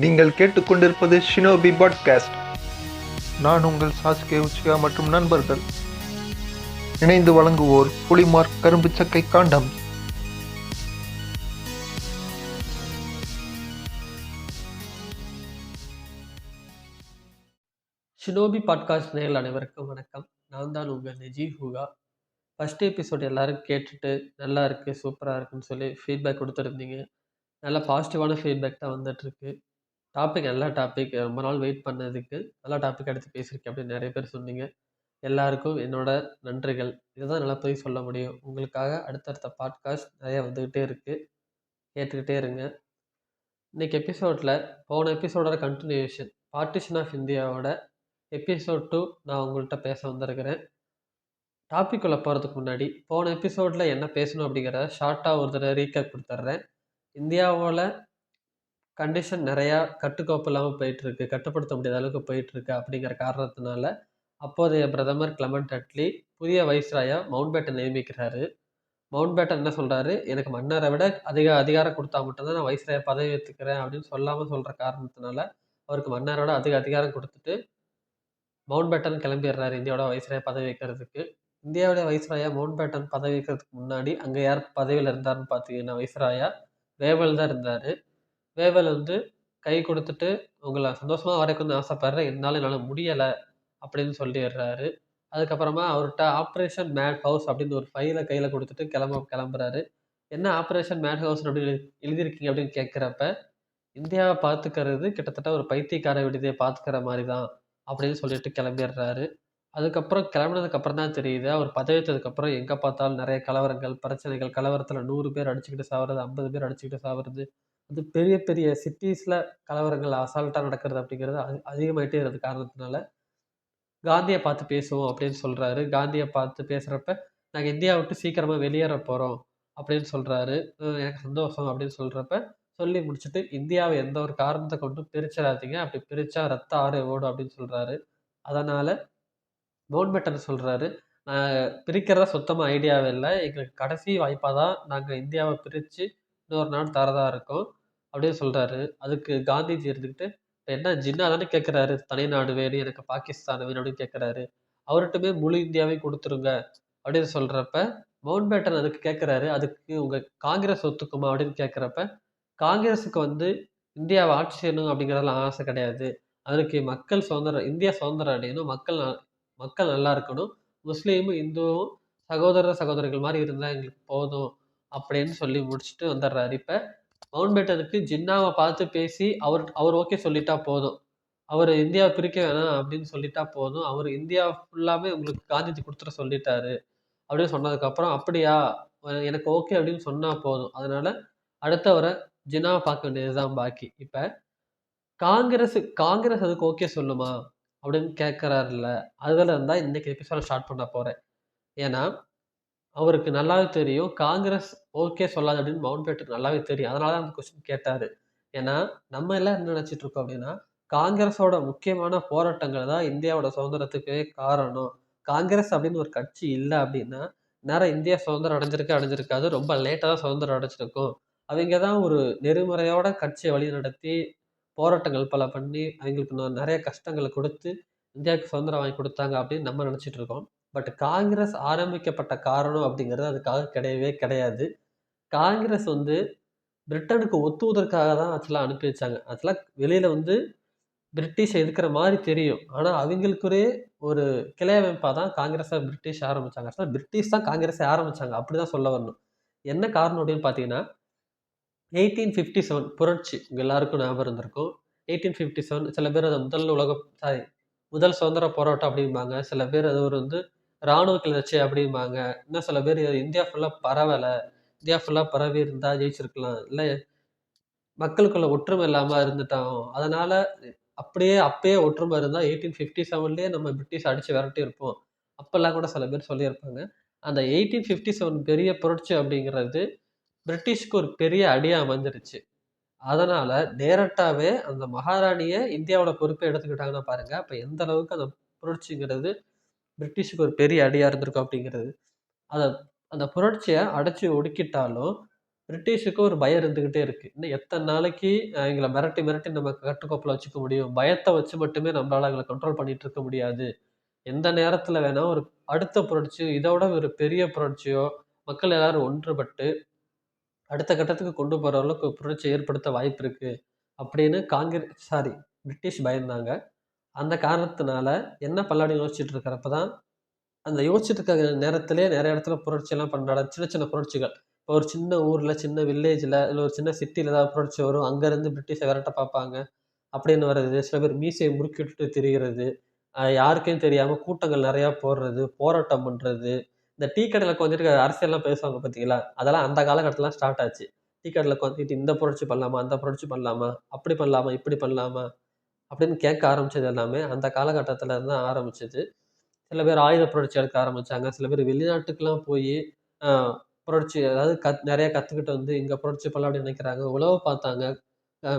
நீங்கள் கேட்டுக்கொண்டிருப்பது shinobi podcast. நான் உங்கள் சாஸ்கே உச்சியா மற்றும் நண்பர்கள் இணைந்து வழங்குவோர் புலிமார்க் கரும்பு சக்கை காண்டம். ஷினோபி பாட்காஸ்ட் நேயர்கள் அனைவருக்கும் வணக்கம். நான் தான் உங்கள் நிஜி ஹூகா. ஃபர்ஸ்ட் எபிசோட் எல்லாரும் கேட்டுட்டு நல்லா இருக்கு, சூப்பராக இருக்குன்னு சொல்லி ஃபீட்பேக் கொடுத்துருந்தீங்க. நல்லா பாசிட்டிவான ஃபீட்பேக் தான் வந்துட்டுருக்கு. டாபிக் நல்ல டாபிக், ரொம்ப நாள் வெயிட் பண்ணதுக்கு நல்ல டாபிக் எடுத்து பேசியிருக்கேன் அப்படின்னு நிறைய பேர் சொன்னீங்க. எல்லாருக்கும் என்னோட நன்றிகள். இதுதான் நல்லா போய் சொல்ல முடியும். உங்களுக்காக அடுத்தடுத்த பாட்காஸ்ட் நிறைய வந்துக்கிட்டே இருக்குது, கேட்டுக்கிட்டே இருங்க. இன்னைக்கு எபிசோடில் போன எபிசோடோட கண்டினியூஷன் பார்ட்டிஷன் ஆஃப் இந்தியாவோட எபிசோட் 2 நான் உங்கள்கிட்ட பேச வந்திருக்கிறேன். டாபிக் உள்ள போகிறதுக்கு முன்னாடி போன எபிசோடில் என்ன பேசணும் அப்படிங்கிறத ஷார்ட்டாக ஒரு தடவை ரீகேப் கொடுத்துட்றேன். இந்தியாவோட கண்டிஷன் நிறையா கட்டுக்கோப்பு இல்லாமல் போயிட்டுருக்கு, கட்டுப்படுத்த முடியாத அளவுக்கு போயிட்டுருக்கு. அப்படிங்கிற காரணத்தினால அப்போதைய பிரதமர் கிளமெண்ட் அட்லி புதிய வைஸ்ராயா மவுண்ட் பேட்டன் நியமிக்கிறாரு. மவுண்ட் பேட்டன் என்ன சொல்கிறாரு, எனக்கு மன்னரை விட அதிகாரம் கொடுத்தா மட்டும்தான் நான் வைஸ்ராயா பதவி ஏற்றுக்கிறேன் அப்படின்னு சொல்லாமல் சொல்கிற காரணத்தினால அவருக்கு மன்னரோட அதிகாரம் கொடுத்துட்டு மவுண்ட் பேட்டன் கிளம்பிடுறாரு இந்தியாவோட வைஸ்ராயா பதவி வைக்கிறதுக்கு. இந்தியாவோட வைஸ்ராயா மவுண்ட் பேட்டன் பதவி வைக்கிறதுக்கு முன்னாடி அங்கே யார் பதவியில் இருந்தாருன்னு பார்த்தீங்கன்னா வைஸ்ராயா வேவல் தான் இருந்தார். வேவல் கை கொடுத்துட்டு உங்களை சந்தோஷமாக வரைக்கும்னு ஆசைப்படுறேன், என்னால் முடியலை அப்படின்னு சொல்லிடுறாரு. அதுக்கப்புறமா அவர்கிட்ட ஆப்ரேஷன் மேட் ஹவுஸ் அப்படின்னு ஒரு ஃபைலை கையில் கொடுத்துட்டு கிளம்புறாரு. என்ன ஆப்ரேஷன் மேட் ஹவுஸ் அப்படின்னு எழுதியிருக்கீங்க அப்படின்னு கேட்குறப்ப, இந்தியாவை பார்த்துக்கிறது கிட்டத்தட்ட ஒரு பைத்தியக்கார விடுதியை பார்த்துக்கிற மாதிரி தான் அப்படின்னு சொல்லிட்டு கிளம்பிடுறாரு. அதுக்கப்புறம் கிளம்பினதுக்கப்புறம் தான் தெரியுது, அவர் பதவியேற்றதுக்கப்புறம் எங்கே பார்த்தாலும் நிறைய கலவரங்கள், பிரச்சனைகள், கலவரத்தில் 100 பேர் அடிச்சுக்கிட்டு சாவுறது, 50 பேர் அடிச்சுக்கிட்டு சாவுறது, அது பெரிய பெரிய சிட்டிஸில் கலவரங்கள் அசால்ட்டாக நடக்கிறது அப்படிங்கிறது அதிகமாகிட்டே இருந்த காரணத்தினால காந்தியை பார்த்து பேசுவோம் அப்படின்னு சொல்கிறாரு. காந்தியை பார்த்து பேசுகிறப்ப நாங்கள் இந்தியாவை விட்டு சீக்கிரமாக வெளியேற போகிறோம் அப்படின்னு சொல்கிறாரு. எனக்கு சந்தோஷம் அப்படின்னு சொல்கிறப்ப சொல்லி முடிச்சுட்டு, இந்தியாவை எந்த ஒரு காரணத்தை கொண்டும் பிரிச்சிடாதீங்க, அப்படி பிரித்தா ரத்த ஆறு ஓடும் அப்படின்னு சொல்கிறாரு. அதனால் மவுண்ட் பேட்டன் சொல்கிறாரு, பிரிக்கிறதா சுத்தமாக ஐடியாவே இல்லை, எங்களுக்கு கடைசி வாய்ப்பாக தான் நாங்கள் இந்தியாவை பிரித்து இன்னொரு நாடு தரதாக இருக்கோம் அப்படின்னு சொல்கிறாரு. அதுக்கு காந்திஜி இருந்துக்கிட்டு, என்ன ஜின்னா தானே கேட்குறாரு, தனிநாடு வேணும், எனக்கு பாகிஸ்தான் வேணும் அப்படின்னு கேட்குறாரு, அவர்கிட்டமே முழு இந்தியாவையும் கொடுத்துருங்க அப்படின்னு சொல்கிறப்ப மவுண்ட் பேட்டன் அதுக்கு கேட்குறாரு, அதுக்கு உங்கள் காங்கிரஸ் ஒத்துக்குமா அப்படின்னு கேட்குறப்ப, காங்கிரஸுக்கு இந்தியாவை ஆட்சி செய்யணும் அப்படிங்கிறதெல்லாம் ஆசை கிடையாது, அதுக்கு மக்கள் சுதந்திரம், இந்தியா சுதந்திரம் அடையணும், மக்கள் நல்லா இருக்கணும், முஸ்லீமும் இந்துவும் சகோதரிகள் மாதிரி இருந்தால் எங்களுக்கு போதும் அப்படின்னு சொல்லி முடிச்சுட்டு வந்துடுறாரு. இப்போ மவுண்ட் பேட்டனுக்கு ஜின்னாவை பார்த்து பேசி அவர் ஓகே சொல்லிட்டா போதும், அவர் இந்தியாவை பிரிக்க வேணாம் அப்படின்னு சொல்லிட்டா போதும், அவர் இந்தியா ஃபுல்லாமே உங்களுக்கு காந்திஜி கொடுத்துட சொல்லிட்டாரு அப்படின்னு சொன்னதுக்கப்புறம், அப்படியா எனக்கு ஓகே அப்படின்னு சொன்னால் போதும், அதனால அடுத்தவரை ஜின்னாவை பார்க்க வேண்டியதுதான் பாக்கி. இப்போ காங்கிரஸ் அதுக்கு ஓகே சொல்லுமா அப்படின்னு கேட்குறாருல்ல, அதில் இருந்தால் இன்றைக்கி எபிசோட ஸ்டார்ட் பண்ண போகிறேன். ஏன்னா அவருக்கு நல்லாவே தெரியும் காங்கிரஸ் ஓகே சொல்லாது அப்படின்னு மவுண்ட் பேட்டன் நல்லாவே தெரியும். அதனால தான் அந்த கொஸ்டின் கேட்டார். ஏன்னா நம்ம எல்லாம் என்ன நினச்சிட்டு இருக்கோம் அப்படின்னா, காங்கிரஸோட முக்கியமான போராட்டங்கள் தான் இந்தியாவோட சுதந்திரத்துக்கே காரணம். காங்கிரஸ் அப்படின்னு ஒரு கட்சி இல்லை அப்படின்னா நேரம் இந்தியா சுதந்திரம் அடைஞ்சிருக்காது, ரொம்ப லேட்டாக தான் சுதந்திரம் அடைஞ்சிருக்கும். அவங்க தான் ஒரு நெறிமுறையோட கட்சியை வழி நடத்தி போராட்டங்கள் பல பண்ணி அவங்களுக்கு நிறைய கஷ்டங்களை கொடுத்து இந்தியாவுக்கு சுதந்திரம் வாங்கி கொடுத்தாங்க அப்படின்னு நம்ம நினச்சிட்டு இருக்கோம். பட் காங்கிரஸ் ஆரம்பிக்கப்பட்ட காரணம் அப்படிங்கிறது அதுக்காக கிடையவே கிடையாது. காங்கிரஸ் பிரிட்டனுக்கு ஒத்துவதற்காக தான் ஆக்சுவலாக அனுப்பி வச்சாங்க. ஆக்சுவலாக வெளியில் பிரிட்டிஷை எதிர்க்கிற மாதிரி தெரியும், ஆனால் அவங்களுக்குரிய ஒரு கிளை அமைப்பாக தான் காங்கிரஸை பிரிட்டிஷ் ஆரம்பித்தாங்க. ஆக்சுவலாக பிரிட்டிஷ் தான் காங்கிரஸை ஆரம்பித்தாங்க அப்படி தான் சொல்ல வரணும். என்ன காரணம் அப்படின்னு பார்த்தீங்கன்னா, 1857 புரட்சி உங்கள் எல்லாருக்கும் ஞாபகம் இருந்திருக்கும். 1857 சில பேர் அதை முதல் சுதந்திர போராட்டம் அப்படிம்பாங்க, சில பேர் அது ஒரு இராணுவ கிளர்ச்சி அப்படிம்பாங்க, இன்னும் சில பேர் இந்தியா ஃபுல்லாக பரவலை, இந்தியா ஃபுல்லாக பரவி இருந்தால் ஜெயிச்சிருக்கலாம், இல்லை மக்களுக்குள்ள ஒற்றுமை இல்லாமல் இருந்துட்டாங்க, அதனால் அப்பயே ஒற்றுமை இருந்தால் 1857 நம்ம பிரிட்டிஷ் அடித்து விரட்டி இருப்போம் அப்போல்லாம் கூட சில பேர் சொல்லியிருப்பாங்க. அந்த 1857 பெரிய புரட்சி அப்படிங்கிறது பிரிட்டிஷ்க்கு ஒரு பெரிய அடியாக அமைஞ்சிருச்சு. அதனால டைரக்டாவே அந்த மகாராணியை இந்தியாவோட பொறுப்பை எடுத்துக்கிட்டாங்கன்னா பாருங்க, அப்போ எந்த அளவுக்கு அந்த புரட்சிங்கிறது பிரிட்டிஷுக்கு ஒரு பெரிய அடியாக இருந்திருக்கும் அப்படிங்கிறது. அதை அந்த புரட்சியை அடைச்சி ஒடுக்கிட்டாலும் பிரிட்டிஷுக்கு ஒரு பயம் இருந்துகிட்டே இருக்கு. இன்னும் எத்தன நாளைக்கு எங்கள மிரட்டி, மிரட்டி நம்ம கட்டுக்கோப்புல வச்சுக்க முடியும்? பயத்த வச்சு மட்டுமே நம்மளால எங்கள கண்ட்ரோல் பண்ணிட்டு இருக்க முடியாது. எந்த நேரத்துல வேணா ஒரு அடுத்த புரட்சி, இதோட ஒரு பெரிய புரட்சியோ, மக்கள் எல்லாரும் ஒன்றுபட்டு அடுத்த கட்டத்துக்கு கொண்டு போற அளவுக்கு புரட்சி ஏற்படுத்த வாய்ப்பு இருக்கு. அப்படின்னு பிரிட்டிஷ் பயந்தாங்க. அந்த காரணத்தினால என்ன பண்ணலாம்ன்னு யோசிச்சுட்டு இருக்கிறப்ப தான், அந்த யோசிச்சுட்டு இருக்க நேரத்திலேயே நெறைய இடத்துல புரட்சிலாம் சின்ன சின்ன புரட்சிகள். இப்போ ஒரு சின்ன ஊர்ல, சின்ன வில்லேஜ்ல, இல்ல ஒரு சின்ன சிட்டில ஏதாவது புரட்சி வரும். அங்கருந்து பிரிட்டிஷ விரட்ட பார்ப்பாங்க. அப்படின்னு வர்றது. சில பேர் மீசைய முறுக்கி விட்டுட்டு திரியிறது. யாருக்கும் தெரியாம கூட்டங்கள் நெறையா போடுறது, போராட்டம் பண்றது. இந்த டீ கடையில உட்காந்துட்டு அரசியல்லாம் பேசுவாங்க பார்த்தீங்களா? அதெல்லாம் அந்த காலகட்டத்தில ஸ்டார்ட் ஆச்சு. டீ கடையில உட்காந்துட்டு இந்த புரட்சி பண்ணலாமா? அந்த புரட்சி பண்ணலாமா? அப்படி பண்ணலாமா? இப்படி பண்ணலாமா? அப்படின்னு கேட்க ஆரம்பிச்சது எல்லாமே அந்த காலகட்டத்தில இருந்து தான் ஆரம்பிச்சது. சில பேர் ஆயுத புரட்சி எடுக்க ஆரம்பிச்சாங்க. சில பேர் வெளிநாட்டுக்குலாம் போயி அ புரட்சி அதாவது நெறைய கத்துக்கிட்டு வந்து இங்க புரட்சி பண்ணலாம் அப்படின்னு நினைக்கிறாங்க. உளவு பார்த்தாங்க.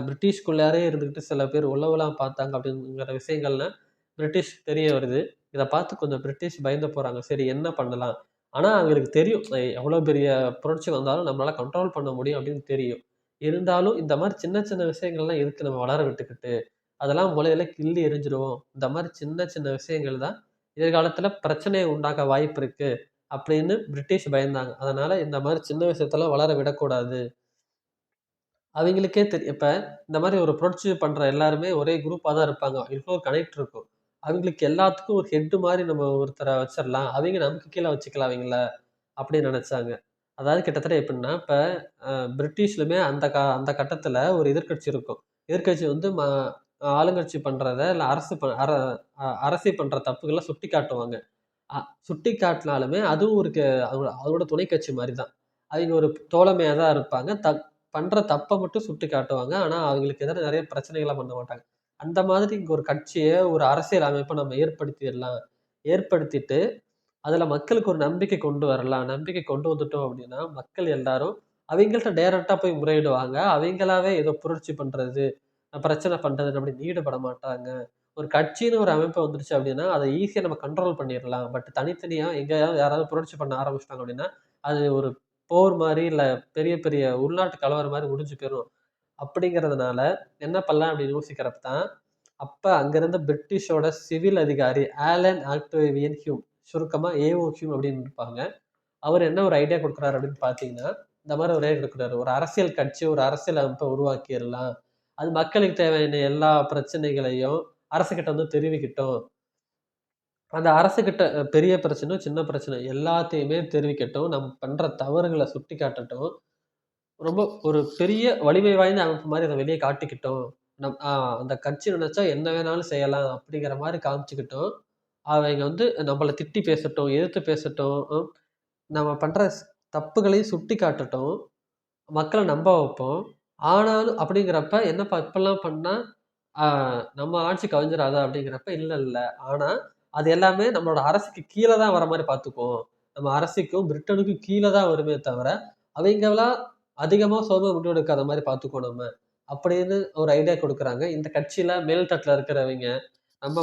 பிரிட்டிஷ்குள்ளாரே இருந்துகிட்டு சில பேர் உளவுலாம் பார்த்தாங்க அப்படிங்கிற விஷயங்கள்லாம் பிரிட்டிஷ்க்கு தெரிய வருது. இத பார்த்து கொஞ்சம் பிரிட்டிஷ் பயந்து போறாங்க. சரி என்ன பண்ணலாம்? ஆனா அவங்களுக்கு தெரியும். எவ்வளோ பெரிய புரட்சி வந்தாலும் நம்மளால கண்ட்ரோல் பண்ண முடியும் அப்படின்னு தெரியும். இருந்தாலும் இந்த மாரி சின்ன சின்ன விஷயங்கள்லாம் எதுக்கு நம்ம வளர விட்டுக்கிட்டு, அதெல்லாம் முதல்ல கிள்ளி எறிஞ்சிருவோம். இந்த மாரி சின்ன சின்ன விஷயங்கள் தான் எதிர்காலத்தில பிரச்சனைய உண்டாக்க வாய்ப்பு இருக்கு. அப்படின்னு பிரிட்டிஷ் பயந்தாங்க. அதனால இந்த மாரி சின்ன விஷயத்தலாம் வளர விடக்கூடாது. அவைங்களுக்கே இப்ப இந்த மாரி ஒரு புரட்சி பண்ற எல்லாருமே ஒரே குரூப்பா தான் இருப்பாங்க. இதுக்கு ஒரு கனெக்ட் இருக்கும். அவைங்களுக்கு எல்லாத்துக்கும் ஒரு ஹெட் மாரி நம்ம ஒருத்தர வச்சிரலாம். அவைங்க நமக்கு கீழ வச்சுக்கலாம் அவைங்கள, அப்படின்னு நெனச்சாங்க. அதாவது கிட்டத்தட்ட எப்படின்னா, இப்ப பிரிட்டிஷ்லுமே அந்த கட்டத்துல ஒரு எதிர்க்கட்சி இருக்கும். எதிர்க்கட்சி வந்து ஆளுங்கட்சி பண்றத, இல்ல அரசு ப அர அ அரசி பண்ற தப்புகள சுட்டிக்காட்டுவாங்க. அ சுட்டிக்காட்டினாலுமே அதுவும் ஒரு அதோட துணை கட்சி மாரி தான். அவைங்க ஒரு தோழமையா தான் இருப்பாங்க. பண்ற தப்ப மட்டும் சுட்டிக்காட்டுவாங்க. ஆனா, அவங்களுக்கு எதிரா நெறைய பிரச்சனைகள்லாம் பண்ண மாட்டாங்க. அந்த மாதிரி இங்க ஒரு கட்சிய, ஒரு அரசியல் அமைப்ப நம்ம ஏற்படுத்திறலாம். ஏற்படுத்திட்டு, அதுல மக்களுக்கு ஒரு நம்பிக்கை கொண்டு வரலாம். நம்பிக்கை கொண்டு வந்துட்டோம் அப்டின்னா, மக்கள் எல்லாரும் அவைங்கள்ட்ட டைரக்ட்டா போய் முறையிடுவாங்க. அவைங்களாவே ஏதோ புரட்சி பண்றது, பிரச்சனை பண்றதுன்னு அப்டின்னு ஈடுபட மாட்டாங்க. ஒரு கட்சின்னு ஒரு அமைப்பு வந்துருச்சு அப்டின்னா, அத ஈஸியா நம்ம கண்ட்ரோல் பண்ணிறலாம். பட் தனித்தனியா எங்கேயாவது யாராவது புரட்சி பண்ண ஆரம்பிச்சுட்டாங்க அப்டின்னா, அது ஒரு போர் மாரி, இல்ல பெரிய பெரிய உள்நாட்டு கலவரம் மாரி முடிஞ்சு போயிரும். அப்படிங்கிறதுனால என்ன பண்ணலாம் அப்படின்னு யோசிக்கிறப்ப தான், அப்ப அங்க இருந்த பிரிட்டிஷோட சிவில் அதிகாரி ஆலன் ஆக்டேவியன் ஹியூம், சுருக்கமா ஏஓ ஹியூம் அப்படின்னு இருப்பாங்க. அவர் என்ன ஒரு ஐடியா குடுக்குறாரு அப்படின்னு பார்த்தீங்கன்னா, இந்த மாரி ஒரு ஐடியா குடுக்குறாரு. ஒரு அரசியல் கட்சி, ஒரு அரசியல் அமைப்ப உருவாக்கிறலாம். அது மக்களுக்கு தேவையான எல்லா பிரச்சனைகளையும் அரசுகிட்ட வந்து தெரிவிக்கட்டும். அந்த அரசுகிட்ட பெரிய பிரச்சனை, சின்ன பிரச்சனை எல்லாத்தையுமே தெரிவிக்கட்டும். நம்ம பண்ற தவறுகள சுட்டிக்காட்டட்டும். ரொம்ப ஒரு பெரிய வலிமை வாய்ந்த அமைப்பு மாரி அத வெளிய காட்டிக்கிட்டோம். நம் அ அந்த கட்சி நெனச்சா என்ன வேணாலும் செய்யலாம் அப்படிங்கிற மாரி காமிச்சுக்கிட்டோம். அவைங்க வந்து நம்மள திட்டி பேசட்டும், எதிர்த்து பேசட்டும். நம்ம பண்ற தப்புகளையும் சுட்டிக்காட்டட்டும். மக்கள நம்ப வைப்போம். ஆனாலும் அப்படிங்கிறப்ப என்னப்பா இப்படிலாம் பண்ணா, ஆ நம்ம ஆட்சி கவிஞ்சிராதா அப்படிங்கிறப்ப, இல்ல இல்ல. ஆனா, அது எல்லாமே நம்மளோட அரசுக்கு கீழ தான் வர மாரி பார்த்துக்குவோம். நம்ம அரசுக்கும், பிரிட்டனுக்கும் கீழ தான் வருமே தவிர, அவைங்களா அதிகமா சுதந்திர முடிவு எடுக்காத மாரி பார்த்துக்குவோம் நம்ம. அப்படின்னு ஒரு ஐடியா குடுக்குறாங்க. இந்த கட்சியில மேல் தட்டுல இருக்கிறவைங்க, ரொம்ப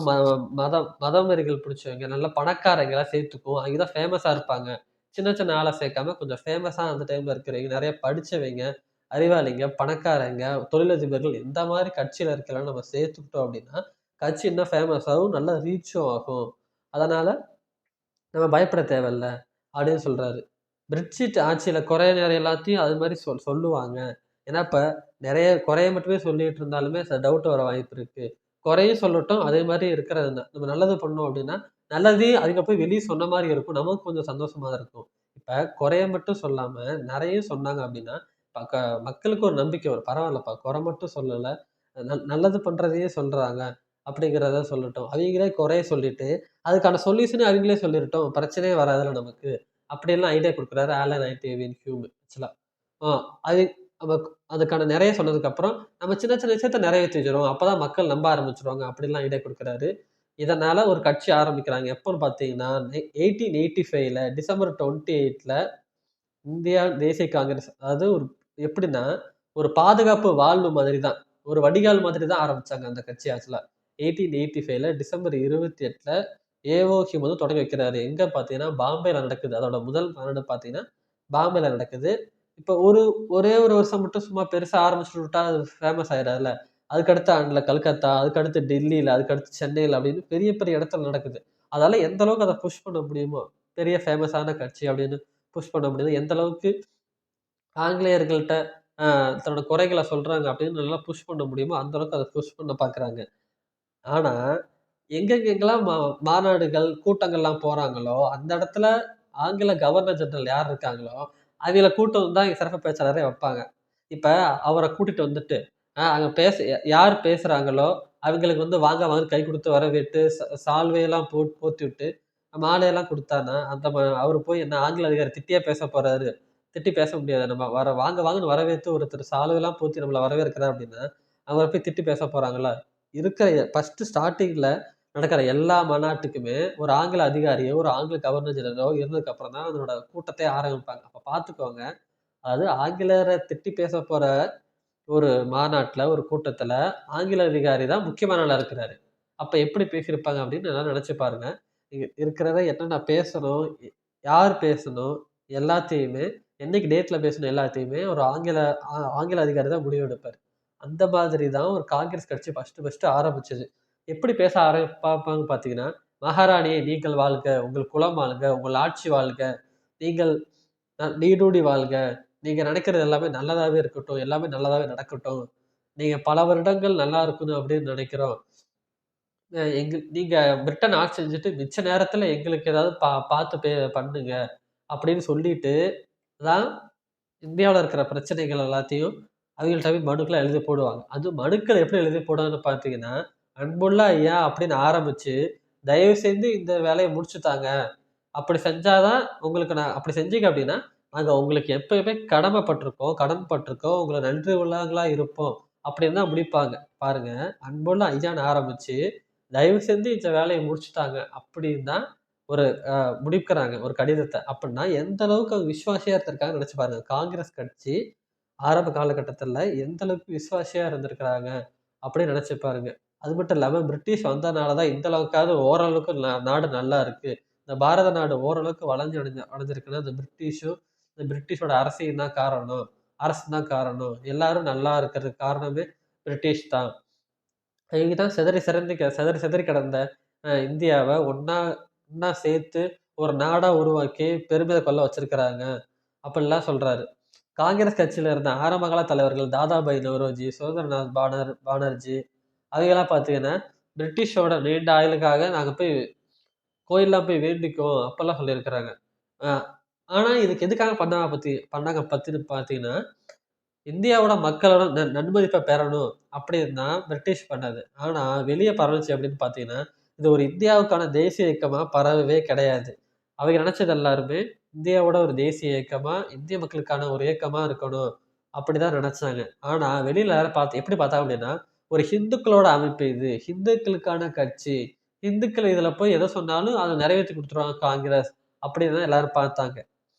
மதம் வெறிகள் பிடிச்சவங்க, நல்ல பணக்காரங்களா சேர்த்துக்குவோம். அவைங்க தான் ஃபேமஸா இருப்பாங்க. சின்ன சின்ன ஆள சேர்க்காம கொஞ்சம் ஃபேமஸா அந்த டைம்ல இருக்கிறவைங்க, நெறைய படிச்சவைங்க, அறிவாளிங்க, பணக்காரங்க, தொழிலதிபர்கள் இந்த மாரி கட்சியில இருக்கிறவங்கள நம்ம சேர்த்துக்கிட்டோம் அப்டின்னா, கட்சி இன்னும் ஃபேமஸ் ஆகும். நல்லா ரீச்சும் ஆகும். அதனால நம்ம பயப்பட தேவையில்ல அப்டின்னு சொல்றாரு. பிரெக்சிட் ஆட்சியில குறை நிறை எல்லாத்தையும் அது மாரி சொல்லுவாங்க. ஏன்னா, இப்ப நெறைய குறைய மட்டுமே சொல்லிட்டு இருந்தாலுமே டவுட் வர வாய்ப்பு இருக்கு. குறையும் சொல்லட்டும். அதே மாரி இருக்கிறது நம்ம நல்லது பண்ணோம் அப்டின்னா, நல்லதையும் அதுங்க போய் வெளிய சொன்ன மாரி இருக்கும். நமக்கு கொஞ்சம் சந்தோஷமா தான் இருக்கும். இப்ப குறைய மட்டும் சொல்லாம, நெறையும் சொன்னாங்க அப்டின்னா, ப மக்களுக்கு ஒரு நம்பிக்கை வரும். பரவால்லப்பா குறை மட்டும் சொல்லல. நல்லது பண்றதையே சொல்றாங்க. அப்படிங்கிறத சொல்லட்டும். அவிங்களே குறைய சொல்லிட்டு, அதுக்கான சொல்யூஷனே அவிங்களே சொல்லிறட்டும். பிரச்சனையே வராதுல்ல நமக்கு. அப்படியெல்லாம் ஐடியா குடுக்குறாரு ஆலன் ஐடேவியன் ஹியூம் ஆக்சுவலா. ஆ அது நமக்கு அதுக்கான நெறைய சொன்னதுக்கப்புறம், நம்ம சின்ன சின்ன விஷயத்த நிறைவேத்தி வச்சுருவோம். அப்பதான் மக்கள் நம்ப ஆரம்பிச்சுருவாங்க. அப்படிலாம் ஐடியா குடுக்குறாரு. இதனால ஒரு கட்சி ஆரம்பிக்கிறாங்க. எப்போன்னு பார்த்தீங்கன்னா, 1885ல டிசம்பர் 28ல இந்தியா தேசிய காங்கிரஸ் அதாவது எப்படின்னா, ஒரு பாதுகாப்பு வால்வு மாதிரி தான். ஒரு வடிகால் மாதிரி தான் ஆரம்பிச்சாங்க அந்த கட்சி ஆக்சுவலா. 1885ல டிசம்பர் 28ல ஏஓ ஹியூம் வந்து தொடங்கி வைக்கிறாரு. எங்க பார்த்தீங்கன்னா, பாம்பேல நடக்குது. அதோட முதல் மாநாடு பார்த்தீங்கன்னா, பாம்பேல நடக்குது. இப்போ ஒரே ஒரு வருஷம் மட்டும் சும்மா பெருசா ஆரம்பிச்சுட்டு விட்டா அது ஃபேமஸ் ஆயிடாதுல்ல. அதுக்கடுத்த ஆண்டுல கல்கத்தா, அதுக்கடுத்து டெல்லியில, அதுக்கடுத்து சென்னையில அப்படின்னு பெரிய பெரிய இடத்துல நடக்குது. அதால எந்த அளவுக்கு அத புஷ் பண்ண முடியுமோ, பெரிய ஃபேமஸான கட்சி அப்படின்னு புஷ் பண்ண முடியுது. எந்த அளவுக்கு ஆங்கிலேயர்கள்ட்ட அ தன்னோட குறைகள சொல்றாங்க அப்படின்னு நல்லா புஷ் பண்ண முடியுமோ, அந்த அளவுக்கு அத புஷ் பண்ண பார்க்குறாங்க. ஆனா, எங்கெங்கலாம் மாநாடுகள், கூட்டங்கள்லாம் போறாங்களோ, அந்த இடத்துல ஆங்கில கவர்னர் ஜெனரல் யார் இருக்காங்களோ, அவைங்கள கூட்டு வந்து தான் சிறப்பு பேச்சாளரே வைப்பாங்க. இப்ப அவர கூட்டிட்டு வந்துட்டு, அங்க யார் பேசுறாங்களோ, அவைங்களுக்கு வந்து வாங்க வாங்கன்னு கை குடுத்து வரவேற்று, சால்வையெல்லாம் போத்தி விட்டு, மாலையெல்லாம் குடுத்தான்னா, அவரு போய் என்ன ஆங்கில அதிகாரி திட்டியா பேசப் போறாரு? திட்டி பேச முடியாது. நம்ம வாங்க வாங்கன்னு வரவேத்து ஒருத்தர் சால்வைலாம் போத்தி நம்மள வரவேற்கிறார் அப்படின்னா, அவர போய் திட்டி பேச போறாங்களா? இருக்கிற ஃபர்ஸ்ட்டு ஸ்டார்ட்டிங்ல நடக்கிற எல்லா மாநாட்டுக்குமே ஒரு ஆங்கில அதிகாரியோ, ஒரு ஆங்கில கவர்னர் ஜெனரலோ இருந்ததுக்கு அப்புறம் தான் அதனோட கூட்டத்தையே ஆரம்பிப்பாங்க. அப்ப பார்த்துக்கோங்க. அதாவது ஆங்கிலேயர திட்டி பேசப் போற ஒரு மாநாட்ல, ஒரு கூட்டத்துல ஆங்கில அதிகாரி தான் முக்கியமான ஆளா இருக்கிறாரு. அப்ப எப்படி பேசியிருப்பாங்க அப்படின்னு நல்லா நெனச்சு பாருங்க. இருக்கிறத என்னென்ன பேசணும், யார் பேசணும், எல்லாத்தையுமே என்னைக்கு டேட்ல பேசணும் எல்லாத்தையுமே ஒரு ஆங்கில அதிகாரி தான் முடிவெடுப்பாரு. அந்த மாதிரி தான் ஒரு காங்கிரஸ் கட்சி ஃபர்ஸ்ட்டு ஆரம்பிச்சது. எப்படி பேச ஆரம்பிப்பாங்க பார்த்தீங்கன்னா, "மகாராணியே நீங்கள் வாழ்க! உங்கள் குலம் வாழ்க! உங்கள் ஆட்சி வாழ்க! நீங்கள் நீடூழி வாழ்க! நீங்க நினைக்கிறது எல்லாமே நல்லதாவே இருக்கட்டும். எல்லாமே நல்லதாவே நடக்கட்டும். நீங்க பல வருடங்கள் நல்லா இருக்கணும் அப்படின்னு நினைக்கிறோம். நீங்க பிரிட்டன் ஆட்சி செஞ்சுட்டு மிச்ச நேரத்துல எங்களுக்கு ஏதாவது பார்த்து பண்ணுங்க." அப்படின்னு சொல்லிட்டு தான் இந்தியாவுல இருக்கிற பிரச்சனைகள் எல்லாத்தையும் அவிங்கள்ட்ட போய் மனுக்களா எழுதி போடுவாங்க. அதுவும் மனுக்கள் எப்படி எழுதி போடுவாங்கன்னு பார்த்தீங்கன்னா, "அன்புள்ள ஐயா" அப்படின்னு ஆரம்பிச்சு, "தயவு செஞ்சு இந்த வேலைய முடிச்சு தாங்க. அப்படி செஞ்சா தான் உங்களுக்கு அப்படி செஞ்சீங்க அப்படின்னா, நாங்க உங்களுக்கு எப்பயுமே கடமைப்பட்டுருக்கோம், கடன்பட்டுருக்கோம். உங்கள நன்றி உள்ளவங்களா இருப்போம்." அப்படின்னு தான் முடிப்பாங்க. பாருங்க, "அன்புள்ள ஐயான்னு" ஆரம்பிச்சு, "தயவு செஞ்சு இந்த வேலைய முடிச்சு தாங்க." அப்படின்னு தான் ஒரு முடிக்கிறாங்க ஒரு கடிதத்த. அப்படின்னா எந்த அளவுக்கு அவங்க விசுவாசியா இருந்திருக்காங்கன்னு நெனச்சு பாருங்க. காங்கிரஸ் கட்சி ஆரம்ப காலகட்டத்தில எந்த அளவுக்கு விசுவாசியா இருந்திருக்கிறாங்க அப்படின்னு நெனச்சு பாருங்க. அது மட்டும் இல்லாம பிரிட்டிஷ் வந்தனால தான் இந்த அளவுக்காவது ஓரளவுக்கு நாடு நல்லா இருக்கு. இந்த பாரத நாடு ஓரளவுக்கு வளர்ச்சி அடைஞ்சிருக்குன்னா, இந்த பிரிட்டிஷும், இந்த பிரிட்டிஷோட அரசியும் தான் காரணம். அரசு தான் காரணம். எல்லாரும் நல்லா இருக்கிறதுக்கு காரணமே பிரிட்டிஷ் தான். இவங்க தான் சிதறி சிதறி கிடந்த இந்தியாவ ஒண்ணா ஒண்ணா சேர்த்து ஒரு நாடா உருவாக்கி பெருமித கொள்ள வச்சிருக்கிறாங்க. அப்படிலாம் சொல்றாரு. காங்கிரஸ் கட்சியில இருந்த ஆரம்ப கால தலைவர்கள் தாதாபாய் நௌரோஜி, சுரேந்திரநாத் பானர்ஜி அவைங்கலாம் பார்த்தீங்கன்னா, பிரிட்டிஷோட நீண்ட ஆயுளுக்காக நாங்க போய் கோயில்லாம் போய் வேண்டிக்குவோம் அப்பல்லாம் சொல்லியிருக்கிறாங்க. அ ஆனா இதுக்கு எதுக்காக பண்ணாங்க பத்தின்னு பார்த்தீங்கன்னா, இந்தியாவோட மக்களோட நன்மதிப்ப பெறணும் அப்படின்னு தான் பிரிட்டிஷ் பண்ணது. ஆனா வெளிய பரவுச்சு அப்படின்னு பார்த்தீங்கன்னா, இது ஒரு இந்தியாவுக்கான தேசிய இயக்கமா பரவவே கிடையாது. அவங்க நினைச்சது எல்லாருமே இந்தியாவோட ஒரு தேசிய இயக்கமா, இந்திய மக்களுக்கான ஒரு இயக்கமா இருக்கணும். அப்படிதான் நினைச்சாங்க. ஆனா வெளியில எல்லாரும் எப்படி பார்த்தாங்க அப்படின்னா, ஒரு ஹிந்துக்களோட அமைப்பு இது. ஹிந்துக்களுக்கான கட்சி. ஹிந்துக்கள் இதுல போய் எத சொன்னாலும் அத நிறைவேத்தி குடுத்துருவாங்க காங்கிரஸ். அப்படின்னு தான் எல்லாரும் பார்த்தாங்க.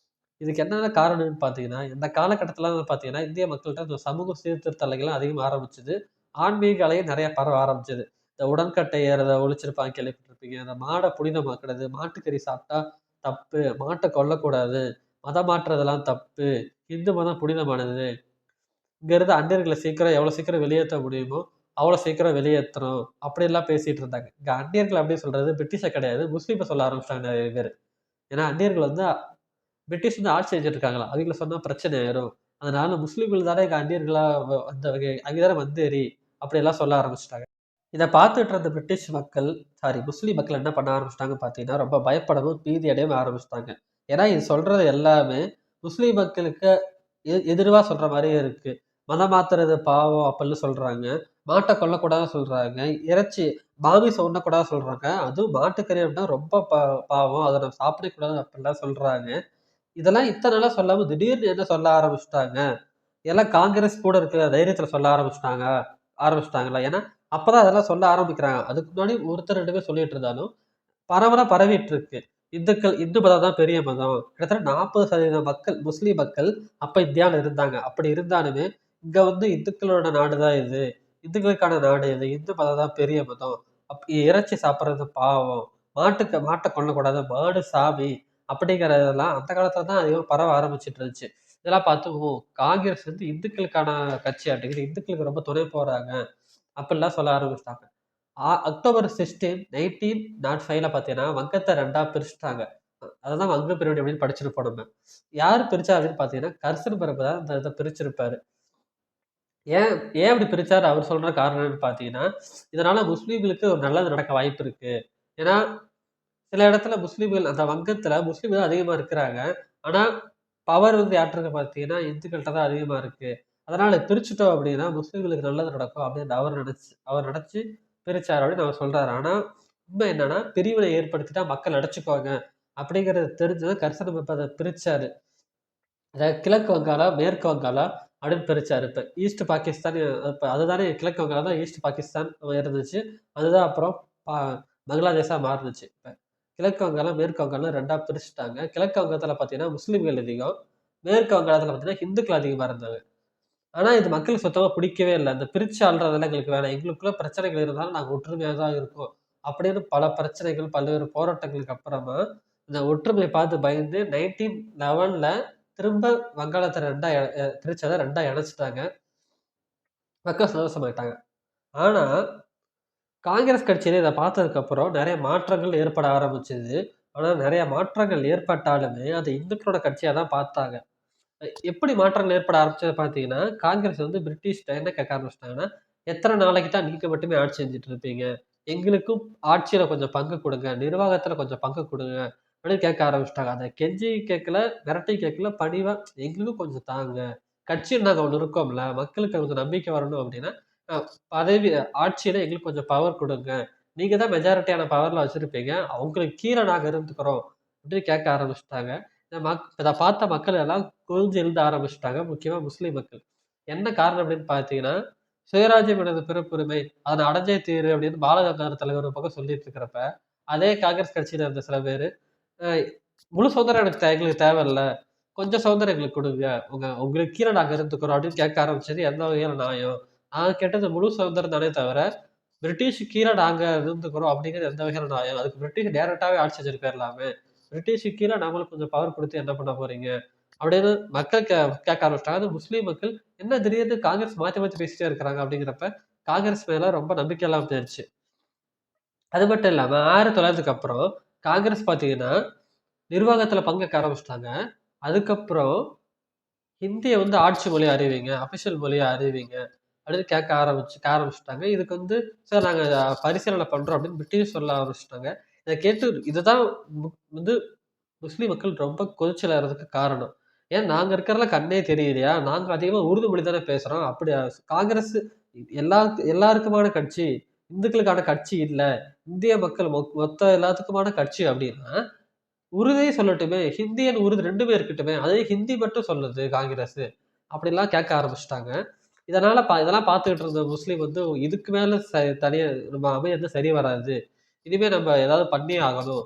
இதுக்கு என்னென்ன காரணம்னு பார்த்தீங்கன்னா, இந்த காலகட்டத்தில வந்து பார்த்தீங்கன்னா, இந்திய மக்கள்ட்ட இந்த சமூக சீர்திருத்த அலைகள்லாம் அதிகமா ஆரம்பிச்சது. ஆன்மீக அலையும் நெறைய பரவ ஆரம்பிச்சது. இந்த உடன்கட்டை ஏறுறத ஒழிச்சிருப்பாங்க கேள்விப்பட்டிருப்பீங்க. இந்த மாட புனிதமாக்குறது, மாட்டுக்கறி சாப்பிட்டா தப்பு, மாட்ட கொல்லக்கூடாது, மதம் மாற்றுறதெல்லாம் தப்பு, இந்து மதம் புனிதமானது. இங்க இருந்து அந்நியர்கள எவ்வளோ சீக்கிரம் வெளியேத்த முடியுமோ, அவ்வளோ சீக்கிரம் வெளியேத்தணும். அப்படிலாம் பேசிட்டு இருந்தாங்க. இங்க அந்நியர்கள் அப்படின்னு சொல்றது பிரிட்டிஷ கிடையாது. முஸ்லீம சொல்ல ஆரம்பிச்சுட்டாங்க நெறைய பேரு. ஏன்னா அந்நியர்கள் வந்து பிரிட்டிஷ் வந்து ஆட்சி செஞ்சுட்டு இருக்காங்களாம். அவைங்கள சொன்னா பிரச்சனை ஆயிரும். அதனால முஸ்லீம்கள் தானே இங்க அந்நியர்களா வந்தவங்க. அவைங்க தானே வந்தேறி அப்படியெல்லாம் சொல்ல ஆரம்பிச்சுட்டாங்க. இத பார்த்துட்டு இருந்த பிரிட்டிஷ் மக்கள், முஸ்லீம் மக்கள் என்ன பண்ண ஆரம்பிச்சுட்டாங்கன்னு பார்த்தீங்கன்னா, ரொம்ப பயப்படவும், பீதி அடையவும் ஆரம்பிச்சுட்டாங்க. ஏன்னா இது சொல்றது எல்லாமே முஸ்லீம் மக்களுக்கு எதிர்வா சொல்ற மாரியே இருக்கு. மதம் மாத்துறது பாவம் அப்படின்னு சொல்றாங்க. மாட்ட கொல்லக்கூடாதுன்னு சொல்றாங்க. இறைச்சி மாமிசம் உண்ணக்கூடாதுன்னு சொல்றாங்க. அதுவும் மாட்டுக்கறி அப்படின்னா ரொம்ப பாவம். அத நம்ம சாப்பிடவே கூடாது அப்படிலாம் சொல்றாங்க. இதெல்லாம் இத்தன நாளா சொல்லாம திடீர்னு என்ன சொல்ல ஆரம்பிச்சுட்டாங்க? எல்லாம் காங்கிரஸ் கூட இருக்கிற தைரியத்துல சொல்ல ஆரம்பிச்சுட்டாங்களா? ஏன்னா, அப்பதான் அதெல்லாம் சொல்ல ஆரம்பிக்கிறாங்க. அதுக்கு முன்னாடி ஒருத்தர் 2 பேர் சொல்லிட்டு இருந்தாலும், பரவலா பரவிட்டு இருக்கு. இந்து மதம் தான் பெரிய மதம். கிட்டத்தட்ட 40% மக்கள், முஸ்லீம் மக்கள் அப்ப இந்தியாவுல இருந்தாங்க. அப்படி இருந்தாலுமே, இங்க வந்து இந்துக்களோட நாடு தான் இது. இந்துக்களுக்கான நாடு இது. இந்து மதம் தான் பெரிய மதம். இறைச்சி சாப்பிடுறது பாவம். மாட்ட கொல்லக்கூடாது. மாடு சாமி. அப்படிங்கிறதெல்லாம் அந்த காலத்துல தான் அதிகமா பரவ ஆரம்பிச்சுட்டு இருந்துச்சு. இதெல்லாம் பார்த்து ஓ காங்கிரஸ் வந்து இந்துக்களுக்கான கட்சி அப்படிங்கிற இந்துக்களுக்கு ரொம்ப துணை போறாங்க அப்படிலாம் சொல்ல ஆரம்பிச்சிட்டாங்க. அக்டோபர் 16 1905 பார்த்தீங்கன்னா வங்கத்தை ரெண்டா பிரிச்சுட்டாங்க. அததான் வங்க பிரிவினை அப்படின்னு படிச்சிருப்போம் நம்ம. யார் பிரிச்சா அப்படின்னு பார்த்தீங்கன்னா கர்சன் பிரபு தான் இந்த இதை பிரிச்சிருப்பாரு. ஏன் ஏன் அப்படி பிரிச்சாரு அவர் சொல்ற காரணம் என்னன்னு பார்த்தீங்கன்னா இதனால முஸ்லீம்களுக்கு ஒரு நல்லது நடக்க வாய்ப்பு இருக்கு. ஏன்னா சில இடத்துல முஸ்லீம்கள் அந்த வங்கத்துல முஸ்லீம்கள் அதிகமா இருக்கிறாங்க. ஆனா பவர் வந்து யார்ட்ட இருக்கு பார்த்தீங்கன்னா இந்துக்கள்ட்ட தான் அதிகமா இருக்கு. அதனால பிரிச்சுட்டோம் அப்படின்னா முஸ்லீம்களுக்கு நல்லது நடக்கும் அப்படின்னு அவர் நினைச்சு பிரிச்சாரு அப்படின்னு அவர் சொல்றாரு. ஆனா உண்மை என்னன்னா பிரிவினை ஏற்படுத்திட்டா மக்கள் அடைச்சுக்குவாங்க அப்படிங்கிறது தெரிஞ்சது கர்சன இப்ப அதை பிரிச்சாரு. அதாவது கிழக்கு வங்காளா, மேற்கு வங்காளா அப்படின்னு பிரிச்சாரு. இப்ப ஈஸ்ட் பாகிஸ்தான் இப்ப அதுதானே கிழக்கு வங்காளம் தான் ஈஸ்ட் பாகிஸ்தான் இருந்துச்சு. அதுதான் அப்புறம் பா பங்களாதேஷா மாறுனுச்சு. இப்ப கிழக்கு வங்காளம், மேற்கு வங்காளம் 2ஆ பிரிச்சுட்டாங்க. கிழக்கு வங்கத்துல பார்த்தீங்கன்னா முஸ்லீம்கள் அதிகம். மேற்கு வங்காளத்துல பார்த்தீங்கன்னா இந்துக்கள் அதிகமா இருந்தாங்க. ஆனா இது மக்களுக்கு சுத்தமா பிடிக்கவே இல்ல. அந்த பிரிச்சு ஆள்றதெல்லாம் எங்களுக்கு வேணாம். எங்களுக்குள்ள பிரச்சனைகள் இருந்தாலும் நாங்க ஒற்றுமையா தான் இருக்கோம். அப்படின்னு பல பிரச்சனைகள், பல்வேறு போராட்டங்களுக்கு அப்புறமா இந்த ஒற்றுமையை பார்த்து பயந்து 1911ல திரும்ப வங்காளத்த 2ஆ பிரிச்சத 2ஆ இணைச்சுட்டாங்க. மக்கள் சந்தோஷமாயிட்டாங்க. ஆனா, காங்கிரஸ் கட்சியில இத பார்த்ததுக்கப்புறம் நெறைய மாற்றங்கள் ஏற்பட ஆரம்பிச்சது. ஆனா, நெறைய மாற்றங்கள் ஏற்பட்டாலுமே, அது இந்துக்களோட கட்சியா தான் பார்த்தாங்க. எப்படி மாற்றங்கள் ஏற்பட ஆரம்பிச்சது பார்த்தீங்கன்னா, காங்கிரஸ் வந்து பிரிட்டிஷ்ட்ட என்ன கேட்க ஆரம்பிச்சுட்டாங்கன்னா, "எத்தன நாளைக்கு தான் நீங்க மட்டுமே ஆட்சி செஞ்சுட்டு இருப்பீங்க? எங்களுக்கும் ஆட்சியில கொஞ்சம் பங்கு குடுங்க. நிர்வாகத்துல கொஞ்சம் பங்கு குடுங்க." அப்படின்னு கேட்க ஆரம்பிச்சுட்டாங்க. அத கெஞ்சி கேட்கல, மிரட்டி கேட்கல, பணிவா "எங்களுக்கும் கொஞ்சம் தாங்க. கட்சின்னு நாங்க ஒண்ணு இருக்கோம்ல. மக்களுக்கு கொஞ்சம் நம்பிக்கை வரணும் அப்படின்னா, அ பதவி ஆட்சியில எங்களுக்கு கொஞ்சம் பவர் குடுங்க. நீங்க தான் மெஜாரிட்டியான பவர்ல வச்சிருப்பீங்க. உங்களுக்கு கீழ நாங்க இருந்துக்கிறோம்." அப்படின்னு கேட்க ஆரம்பிச்சுட்டாங்க. இத பார்த்த மக்கள் எல்லாம் கொதிஞ்சு எழுத ஆரம்பிச்சுட்டாங்க. முக்கியமா முஸ்லீம் மக்கள். என்ன காரணம் அப்படின்னு பார்த்தீங்கன்னா, "சுயராஜ்யம் எனது பிறப்புரிமை. அத நான் அடைஞ்சே தீரு" அப்படின்னு பாலகங்காதர தலைவர் ஒரு பக்கம் சொல்லிட்டு இருக்கிறப்ப, அதே காங்கிரஸ் கட்சியில இருந்த சில பேரு, "அ முழு சுதந்திரம் எங்களுக்கு தேவையில்ல. கொஞ்சம் சுதந்திரம் எங்களுக்கு குடுங்க. உங்களுக்கு கீழ நாங்க இருந்துக்கிறோம்" அப்படின்னு கேட்க ஆரம்பிச்சது எந்த வகையான நியாயம்? நாங்க கேட்டது முழு சுதந்திரம் தானே தவிர, பிரிட்டிஷ் கீழ நாங்க இருந்துக்கிறோம் அப்படிங்கிறது எந்த வகையான நியாயம்? அதுக்கு பிரிட்டிஷ் டைரக்டாவே ஆட்சி செஞ்சுட்டு போயிரலாமே. பிரிட்டிஷ்க்கு கீழ நம்மளுக்கு கொஞ்சம் பவர் குடுத்து என்ன பண்ண போறீங்க? அப்படின்னு மக்கள் கேட்க ஆரம்பிச்சுட்டாங்க. அதுவும் முஸ்லீம் மக்கள், என்ன திடீர்னு காங்கிரஸ் மாத்தி மாத்தி பேசிட்டே இருக்கிறாங்க அப்படிங்கிறப்ப, காங்கிரஸ் மேல ரொம்ப நம்பிக்கை இல்லாம போயிருச்சு. அது மட்டும் இல்லாம 1900க்கு அப்புறம் காங்கிரஸ் பார்த்தீங்கன்னா, நிர்வாகத்துல பங்கேற்க ஆரம்பிச்சுட்டாங்க. அதுக்கப்புறம் ஹிந்திய வந்து ஆட்சி மொழியா அறிவிங்க, அபிஷியல் மொழியா அறிவிங்க அப்படின்னு கேட்க ஆரம்பிச்சுட்டாங்க. இதுக்கு வந்து சார் நாங்க பரிசீலனை பண்றோம் அப்படின்னு பிரிட்டிஷ் சொல்ல ஆரம்பிச்சுட்டாங்க. இத கேட்டு இதுதான் வந்து முஸ்லீம் மக்கள் ரொம்ப கொதிச்சல் ஆறதுக்கு காரணம். ஏன் நாங்க இருக்கிறதுல கண்ணே தெரியலையா? நாங்க அதிகமா உருது மொழி தானே பேசுறோம். அப்படியா? காங்கிரஸ் எல்லாருக்குமான கட்சி. இந்துக்களுக்கான கட்சி இல்ல. இந்திய மக்கள் மொத்த எல்லாத்துக்குமான கட்சி அப்படின்னா, உருதே சொல்லட்டுமே. ஹிந்தி அண்ட் உருது 2மே இருக்கட்டுமே. அதே ஹிந்தி மட்டும் சொல்லுது காங்கிரஸ். அப்படிலாம் கேட்க ஆரம்பிச்சுட்டாங்க. இதெல்லாம் பார்த்துக்கிட்டு இருந்த முஸ்லீம் வந்து இதுக்கு மேல தனியா நம்ம அமையறது சரி வராது. இனிமே நம்ம ஏதாவது பண்ணியே ஆகணும்.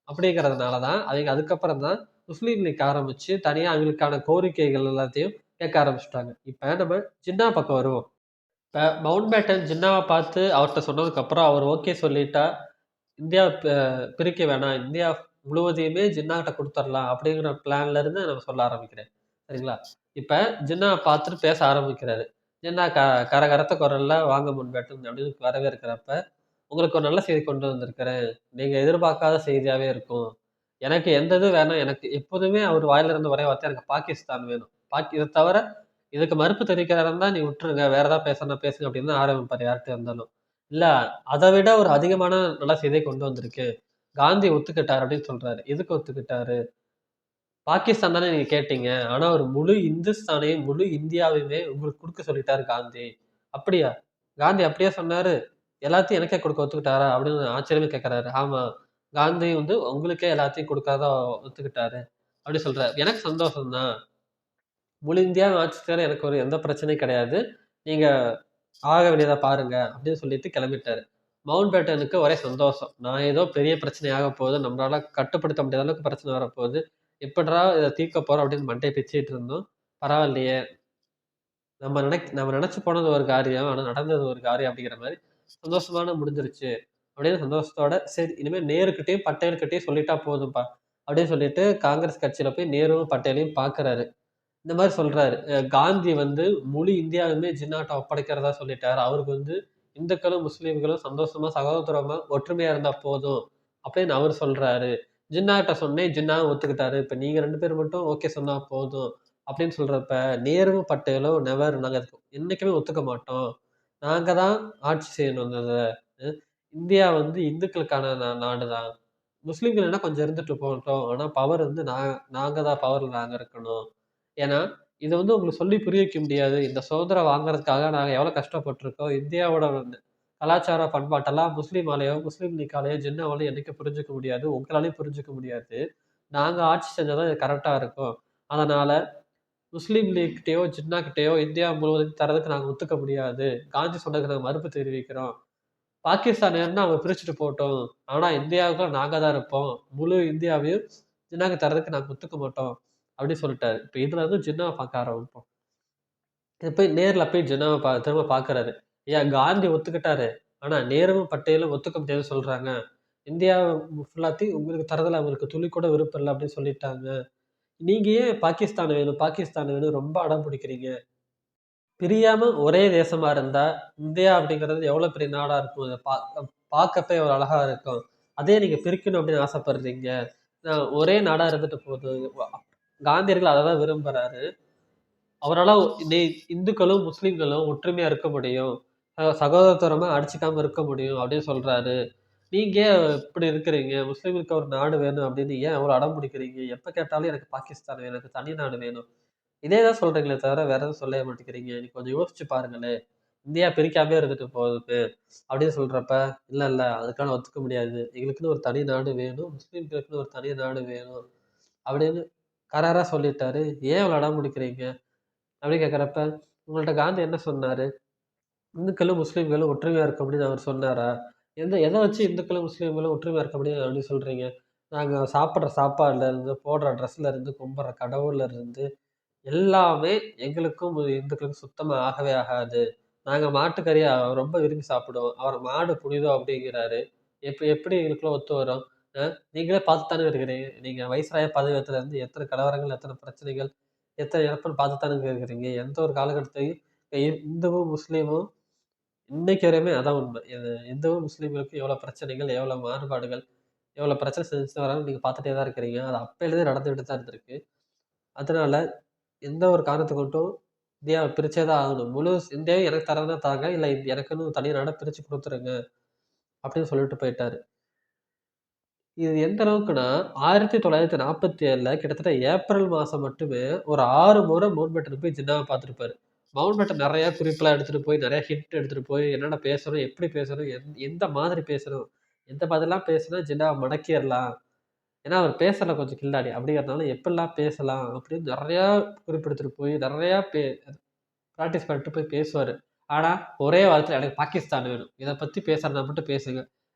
அப்படிங்கிறதுனால தான் அவைங்க அதுக்கப்புறம் தான் முஸ்லீம் லீக் ஆரம்பிச்சு, தனியா அவங்களுக்கான கோரிக்கைகள் எல்லாத்தையும் கேட்க ஆரம்பிச்சுட்டாங்க. இப்ப நம்ம ஜின்னா பக்கம் வருவோம். இப்ப மவுண்ட் பேட்டன் ஜின்னாவ பார்த்து அவர்ட்ட சொன்னதுக்கப்புறம் அவர் ஓகே சொல்லிட்டா, இந்தியா பிரிக்க வேணாம். இந்தியா முழுவதையுமே ஜின்னாகிட்ட குடுத்துறலாம் அப்படிங்கிற பிளான்ல இருந்து நம்ம சொல்ல ஆரம்பிக்கிறேன். சரிங்களா? இப்ப ஜின்னாவ பார்த்துட்டு பேச ஆரம்பிக்கிறாரு. ஜின்னா கரகரத்த குரல்ல "வாங்க மவுண்ட் பேட்டன்" அப்படின்னு வரவேற்கிறப்ப, "உங்களுக்கு ஒரு நல்ல செய்தி கொண்டு வந்திருக்கிறேன். நீங்க எதிர்பார்க்காத செய்தியாவே இருக்கும். எனக்கு எந்த இது வேணாம். எனக்கு எப்போதுமே அவர் வாயில இருந்து ஒரே வார்த்தை எனக்கு பாகிஸ்தான் வேணும். இத தவிர இதுக்கு மறுப்பு தெரிவிக்கிறதா இருந்தா நீ விட்டுருங்க. வேற ஏதாவது பேசணும்னா பேசுங்க" அப்படின்னு தான் ஆரம்பிப்பாரு யார்ட்ட இருந்தாலும். இல்ல அத விட ஒரு அதிகமான நல்ல செய்திய கொண்டு வந்திருக்கேன். காந்தி ஒத்துக்கிட்டாரு அப்படின்னு சொல்றாரு. எதுக்கு ஒத்துக்கிட்டாரு? பாகிஸ்தான் தானே நீங்க கேட்டீங்க. ஆனா ஒரு முழு இந்துஸ்தானையும், முழு இந்தியாவையுமே உங்களுக்கு குடுக்க சொல்லிட்டாரு காந்தி. அப்படியா? காந்தி அப்படியா சொன்னாரு? எல்லாத்தையும் எனக்கே குடுக்க ஒத்துக்கிட்டாரா? அப்படின்னு ஆச்சரியமா கேட்கறாரு. ஆமா. காந்தி வந்து உங்களுக்கே எல்லாத்தையும் குடுக்கறதா ஒத்துக்கிட்டாரு. அப்படி சொல்றாரு. எனக்கு சந்தோஷம் தான். முழு இந்தியாவ ஆட்சி செய்ற எனக்கு ஒரு எந்த பிரச்சனையும் கிடையாது. நீங்க ஆக வேண்டியத பாருங்க அப்படின்னு சொல்லிட்டு கிளம்பிட்டாரு. மவுண்ட் பேட்டனுக்கு ஒரே சந்தோஷம். நான் ஏதோ பெரிய பிரச்சனை ஆகப் போகுது. நம்மளால கட்டுப்படுத்த முடியாத அளவுக்கு பிரச்சனை வரப்போகுது. எப்புட்றா இத தீர்க்கப் போறோம் அப்படின்னு மண்டைய பிச்சுக்கிட்டு இருந்தோம். பரவாயில்லையே! நம்ம நெனச்சு போனது ஒரு காரியம். ஆனா நடந்தது ஒரு காரியம் அப்படிங்கிற மாரி சந்தோஷமான முடிஞ்சிருச்சு. அப்படின்னு சந்தோஷத்தோட, சரி இனிமே நேருகிட்டயும், பட்டேல்கிட்டயும் சொல்லிட்டா போதும்பா. அப்படின்னு சொல்லிட்டு காங்கிரஸ் கட்சியில போய் நேருவும், பட்டேலையும் பார்க்குறாரு. இந்த மாதிரி சொல்றாரு. காந்தி வந்து முழு இந்தியாவுமே ஜின்னாட்ட ஒப்படைக்கிறதா சொல்லிட்டாரு. அவருக்கு வந்து இந்துக்களும், முஸ்லீம்களும் சந்தோஷமா, சகோதரமா, ஒற்றுமையா இருந்தா போதும் அப்படின்னு அவர் சொல்றாரு. ஜின்னாட்ட சொன்னேன், ஜின்னாவும் ஒத்துக்கிட்டாரு. இப்ப நீங்க 2 பேர் மட்டும் ஓகே சொன்னா போதும் அப்படின்னு சொல்றப்ப, நேருவும் பட்டேலும் நெவர் நாங்க அதுக்கு என்னைக்குமே ஒத்துக்க மாட்டோம். நாங்க தான் ஆட்சி செய்யணும் இத. இந்தியா வந்து இந்துக்களுக்கான நாடு தான். முஸ்லீம்கள் வேணா கொஞ்சம் இருந்துட்டு போகட்டும். ஆனா பவர் வந்து நாங்க தான் பவர்ல நாங்க இருக்கணும். ஏன்னா, இத வந்து உங்களுக்கு சொல்லி புரிய வைக்க முடியாது. இந்த சுதந்திரம் வாங்குறதுக்காக நாங்க எவ்வளோ கஷ்டப்பட்டுருக்கோம். இந்தியாவோட வந்து கலாச்சார பண்பாட்டெல்லாம் முஸ்லீம் லீக்காலயோ, ஜின்னாவாலயோ என்னைக்கும் புரிஞ்சுக்க முடியாது. உங்களாலயும் புரிஞ்சுக்க முடியாது. நாங்க ஆட்சி செஞ்சா தான் இது கரெக்ட்டா இருக்கும். அதனால முஸ்லீம் லீக்கிட்டயோ, ஜின்னாகிட்டயோ இந்தியா முழுவதும் தர்றதுக்கு நாங்க ஒத்துக்க முடியாது. காந்தி சொன்னதுக்கு நாங்க மறுப்பு தெரிவிக்கிறோம். பாகிஸ்தான் வேணும்னா அவங்க பிரிச்சுட்டு போகட்டும். ஆனா இந்தியாவுக்குள்ள நாங்க தான் இருப்போம். முழு இந்தியாவையும் ஜின்னாக்கு தர்றதுக்கு நாங்க ஒத்துக்க மாட்டோம். அப்படின்னு சொல்லிட்டாரு. இப்ப இதுல இருந்து ஜின்னாவ பார்க்க ஆரம்பிப்போம். இது போய் நேர்ல போய் ஜின்னாவ திரும்ப பார்க்குறாரு. ஏன் காந்தி ஒத்துக்கிட்டாரு. ஆனா நேருவும், பட்டேலும் ஒத்துக்க முடியாதுன்னு சொல்றாங்க. இந்தியா ஃபுல்லாத்தையும் உங்களுக்கு தர்றதுல அவங்களுக்கு துளி கூட விருப்பம் இல்ல அப்படின்னு சொல்லிட்டாங்க. நீங்க ஏன் பாகிஸ்தான் வேணும், பாகிஸ்தான் வேணும் ரொம்ப அடம் பிடிக்கிறீங்க? பிரியாம ஒரே தேசமா இருந்தா, இந்தியா அப்படிங்கிறது எவ்வளோ பெரிய நாடா இருக்கும். அத பார்க்கப்ப எவ்வளோ அழகா இருக்கும். அதே நீங்க பிரிக்கணும் அப்படின்னு ஆசைப்படுறீங்க. ஒரே நாடா இருந்துட்டு போகுது. காந்தியடிகள் அததான் விரும்புறாரு. அவரால இந்துக்களும், முஸ்லிம்களும் ஒற்றுமையா இருக்க முடியும். சகோதரத்துவமா அடிச்சுக்காம இருக்க முடியும் அப்படின்னு சொல்றாரு. நீங்க ஏன் இப்படி இருக்கிறீங்க? முஸ்லிம்களுக்கு ஒரு நாடு வேணும் அப்படின்னு ஏன் அவ்வளோ அடம் பிடிக்கிறீங்க? எப்ப கேட்டாலும் எனக்கு பாகிஸ்தான் வேணும். எனக்கு தனி நாடு வேணும். இதே தான் சொல்றீங்களே தவிர, வேற எதுவும் சொல்லவே மாட்டேங்கிறீங்க. நீங்க கொஞ்சம் யோசிச்சு பாருங்களேன். இந்தியா பிரிக்காமயே இருந்துட்டு போகுது. அப்படின்னு சொல்றப்ப, இல்ல, இல்ல அதுக்கெல்லாம் ஒத்துக்க முடியாது. எங்களுக்குன்னு ஒரு தனி நாடு வேணும். முஸ்லிம்களுக்குன்னு ஒரு தனி நாடு வேணும். அப்படின்னு கராரா சொல்லிட்டாரு. ஏன் இவ்வளோ அடம் பிடிக்கிறீங்க? அப்படின்னு கேட்கிறப்ப, உங்கள்ட்ட காந்தி என்ன சொன்னாரு? இந்துக்களும், முஸ்லிம்களும் ஒற்றுமையா இருக்க முடியும்னு அவர் சொன்னாரா? எத வச்சு இந்துக்களும், முஸ்லிம்களும் ஒற்றுமையா இருக்க முடியும் அப்படின்னு சொல்றீங்க? நாங்க சாப்பிடுற சாப்பாடுல இருந்து, போடுற ட்ரெஸ்ல இருந்து, கும்பிடுற கடவுள்ல இருந்து எல்லாமே எங்களுக்கும் இந்துக்களுக்கும் சுத்தமா ஆகவே ஆகாது. நாங்க மாட்டுக்கறிய ரொம்ப விரும்பி சாப்பிடுவோம். அவர் மாடு புனிதம் அப்படிங்கிறாரு. எப்படி எங்களுக்குள்ள ஒத்து வரும்? அ நீங்களே பார்த்து தானே இருக்கிறீங்க. நீங்க வைஸ்ராய் பதவியேற்றதுல இருந்து எத்தன கலவரங்கள், எத்தன பிரச்சனைகள், எத்தன இறப்புன்னு பார்த்து தானங்க இருக்கிறீங்க. எந்த ஒரு காலகட்டத்தையும் இந்துவும், முஸ்லீமும் இன்னைக்கு வரையுமே அதான் உண்மை. இந்துவும், முஸ்லீம்களுக்கும் எவ்வளோ பிரச்சனைகள், எவ்வளோ மாறுபாடுகள், எவ்வளோ பிரச்சனை செஞ்சுட்டு வராங்கன்னு நீங்க பார்த்துட்டே தான் இருக்கிறீங்க. அது அப்பையிலேருந்தே நடந்துகிட்டு தான் இருந்திருக்கு. அதனால எந்த ஒரு காரணத்த கொண்டும் இந்தியாவ பிரிச்சே தான் ஆகணும். முழு இந்தியாவையும் எனக்கு தர்றதுனா தாங்க. இல்ல எனக்குன்னு தனி நாடா பிரிச்சு குடுத்துருங்க. அப்படின்னு சொல்லிட்டு போயிட்டாரு. இது எந்த அளவுக்குன்னா, 1947ல கிட்டத்தட்ட ஏப்ரல் மாசம் மட்டுமே ஒரு 6 முறை மவுண்ட் பேட்டன் போய் ஜின்னாவ பார்த்திருப்பாரு. மவுண்ட் பேட்டன் நெறைய குறிப்புலாம் எடுத்துட்டு போய், நெறைய ஹிண்ட் எடுத்துட்டு போய், என்னென்ன பேசணும், எப்படி பேசணும், எந்த மாதிரி பேசணும், எந்த மாதிரிலாம் பேசினா ஜின்னாவ மடக்கிர்லாம். ஏன்னா, அவர் பேசல கொஞ்சம் கில்லாடி. அப்படிங்கிறதுனால எப்படிலாம் பேசலாம் அப்படின்னு நெறையா குறிப்பெடுத்துட்டு போய், நெறையா பிராக்டிஸ் பண்ணிட்டு போய் பேசுவாரு. ஆனா, ஒரே வார்த்தையில எனக்கு பாகிஸ்தான் வேணும். இத பத்தி பேசுறதா மட்டும் பேசுங்க.